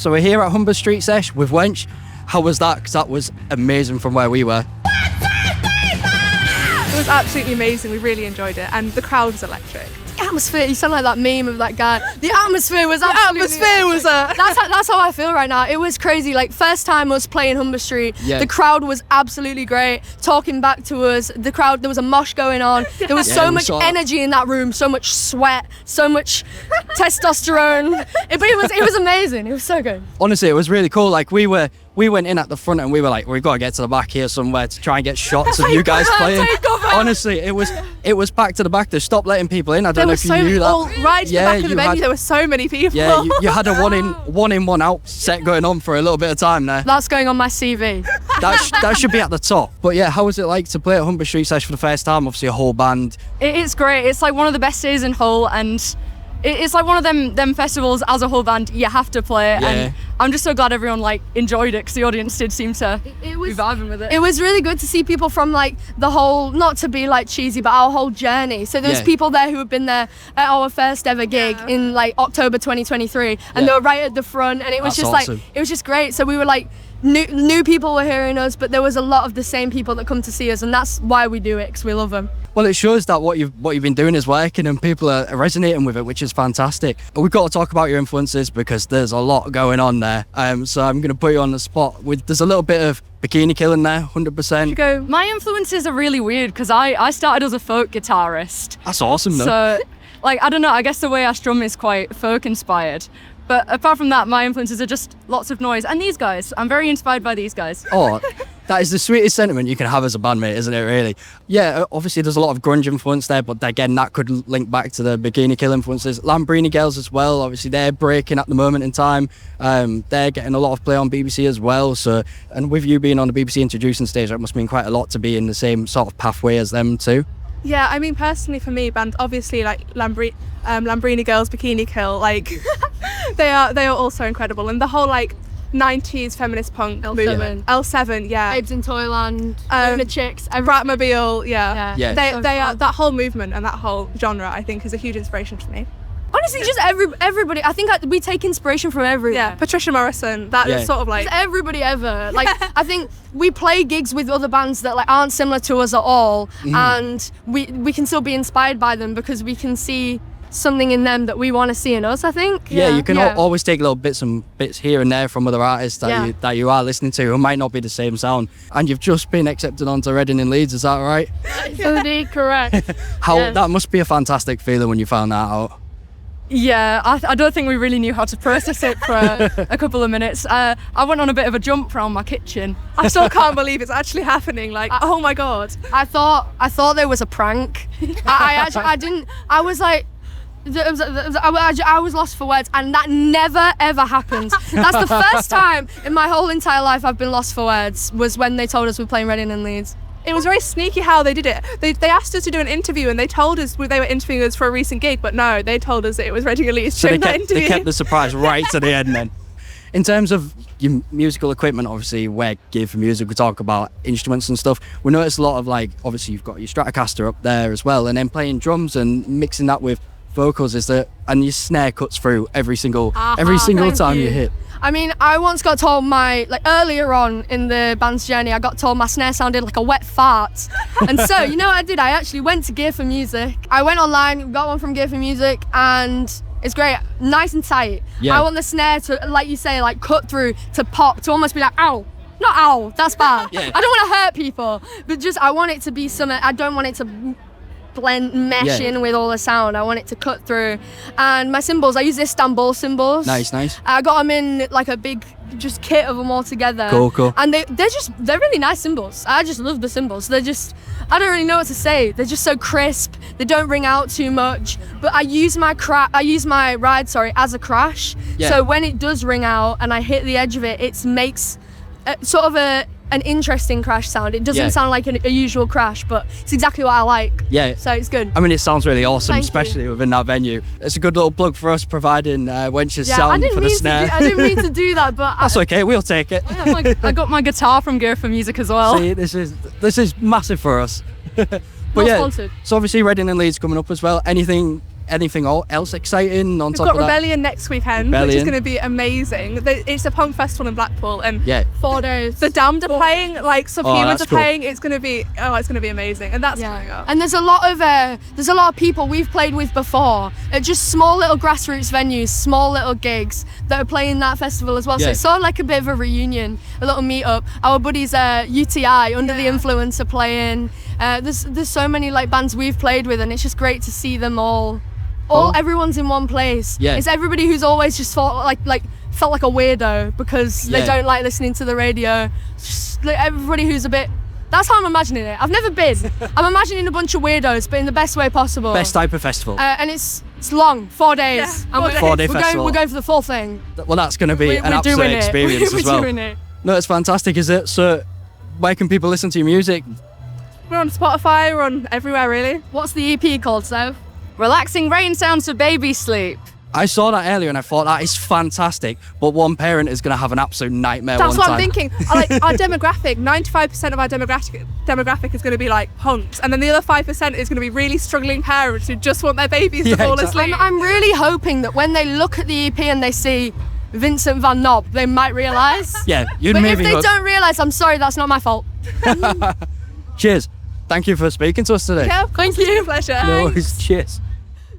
So we're here at Humber Street Sesh with Wench. How was that? Because that was amazing from where we were. It was absolutely amazing. We really enjoyed it, and the crowd was electric. The atmosphere, you sound like that meme of that guy. The atmosphere was absolutely that's how I feel right now. It was crazy. Like, first time us playing Humber Street, the crowd was absolutely great, talking back to us. The crowd, there was a mosh going on. There was so much energy in that room, so much sweat, so much testosterone. But it was amazing. It was so good. Honestly, it was really cool. Like, we went in at the front and we were like, we've got to get to the back here somewhere to try and get shots of you guys playing. Honestly, it was packed to the back. They stopped letting people in. I don't know if you knew that. Right to the back of the venue, there were so many people. Yeah, you had a one in, one out set going on for a little bit of time there. That's going on my CV. That should be at the top. But yeah, how was it like to play at Humber Street Sesh for the first time? Obviously a whole band. It's great. It's like one of the best days in Hull, and it's like one of them festivals as a whole band you have to play. And I'm just so glad everyone like enjoyed it, because the audience did seem to be vibing with it. It was really good to see people from like the whole, not to be like cheesy, but our whole journey. So there was people there who had been there at our first ever gig in like October 2023, and they were right at the front, and it was just awesome. Like, it was just great. So we were like, new people were hearing us, but there was a lot of the same people that come to see us, and that's why we do it, because we love them. Well, it shows that what you've been doing is working, and people are resonating with it, which is fantastic. But we've got to talk about your influences, because there's a lot going on there. So I'm going to put you on the spot. There's a little bit of Bikini Kill in there, 100%. My influences are really weird, because I started as a folk guitarist. That's awesome, though. So, like, I don't know, I guess the way I strum is quite folk inspired. But apart from that, my influences are just lots of noise. And these guys, I'm very inspired by these guys. Oh, that is the sweetest sentiment you can have as a bandmate, isn't it, really? Yeah, obviously there's a lot of grunge influence there, but again, that could link back to the Bikini Kill influences. Lambrini Girls as well, obviously they're breaking at the moment in time. They're getting a lot of play on BBC as well. So, and with you being on the BBC introducing stage, that must mean quite a lot to be in the same sort of pathway as them too. Yeah, I mean, personally for me, bands obviously like Lambrini Girls, Bikini Kill, like they are also incredible, and the whole like 90s feminist punk movement. L7, yeah. Babes in Toyland, Luna Chicks, Bratmobile, yeah. They are, that whole movement and that whole genre, I think, is a huge inspiration to me. Honestly, just everybody. I think we take inspiration from everywhere. Yeah, Patricia Morrison. That is sort of like just everybody ever. Like, I think we play gigs with other bands that like aren't similar to us at all, and we can still be inspired by them, because we can see something in them that we want to see in us, I think. Yeah, you can always take little bits here and there from other artists that you are listening to, who might not be the same sound. And you've just been accepted onto Reading and Leeds, is that right? Indeed, correct. That must be a fantastic feeling when you found that out. Yeah, I don't think we really knew how to process it for a couple of minutes. I went on a bit of a jump around my kitchen. I still can't believe it's actually happening. Like, oh my God. I thought there was a prank. I didn't. I was like, I was lost for words, and that never ever happens. That's the first time in my whole entire life I've been lost for words, was when they told us we're playing Reading and Leeds. It was very sneaky how they did it. They asked us to do an interview, and they told us they were interviewing us for a recent gig, but no, they told us that it was Reading and Leeds during that interview. They kept the surprise right to the end then. In terms of your musical equipment, obviously, we're geared for music, we talk about instruments and stuff. We notice a lot of, like, obviously you've got your Stratocaster up there as well, and then playing drums and mixing that with vocals, and your snare cuts through every single time you hit. I mean, I once got told earlier on in the band's journey, I got told my snare sounded like a wet fart. And so, you know what I did? I actually went to Gear for Music. I went online, got one from Gear for Music, and it's great, nice and tight. Yeah. I want the snare to, like you say, like cut through, to pop, to almost be like, ow. Not ow, that's bad. I don't want to hurt people, but just I want it to be something, I don't want it to mesh in with all the sound. I want it to cut through. And my cymbals, I use Istanbul cymbals. Nice. I got them in like a big just kit of them all together. Cool. And they're really nice cymbals. I just love the cymbals. I don't really know what to say. They're just so crisp. They don't ring out too much. But I use my ride as a crash. Yeah. So when it does ring out and I hit the edge of it, it makes sort of an interesting crash sound. It doesn't sound like a usual crash, but it's exactly what I like. Yeah. So it's good. I mean, it sounds really awesome, Thank especially you. within that venue. It's a good little plug for us providing Wench's sound for the snare. I didn't mean to do that, but that's okay. We'll take it. I got my guitar from Gear for Music as well. See, this is massive for us. But not sponsored. So obviously Reading and Leeds coming up as well. Anything anything else exciting on We've top got of that? Rebellion next weekend, which is going to be amazing. It's a punk festival in Blackpool, and 4 days. the Damned are playing, like Subhumans are cool. playing. It's going to be amazing, and that's coming up. And there's a lot of people we've played with before at just small little grassroots venues, small little gigs that are playing that festival as well. So it's sort of like a bit of a reunion, a little meet up. Our buddies UTI, Under the Influence, are playing. There's so many like bands we've played with, and it's just great to see them all. Everyone's in one place. Yeah. It's everybody who's always just felt like a weirdo because they don't like listening to the radio. It's just like everybody who's a bit. That's how I'm imagining it. I've never been. I'm imagining a bunch of weirdos, but in the best way possible. Best type of festival. And it's long, 4 days. Yeah, and 4 day festival. We're going for the full thing. Well, that's going to be an absolute doing experience we're as well. doing it. No, it's fantastic, is it? So, where can people listen to your music? We're on Spotify. We're on everywhere, really. What's the EP called, Sev? Relaxing rain sounds for baby sleep. I saw that earlier and I thought that is fantastic, but one parent is going to have an absolute nightmare That's one what time. I'm thinking. Like our demographic, 95% of our demographic is going to be like punks, and then the other 5% is going to be really struggling parents who just want their babies to fall asleep. I'm really hoping that when they look at the EP and they see Vincent Van Knob, they might realise. Yeah, you'd But maybe if they don't realise, I'm sorry, that's not my fault. Cheers. Thank you for speaking to us today. Yeah, of course, Thank it's been you. a pleasure. No worries. Cheers.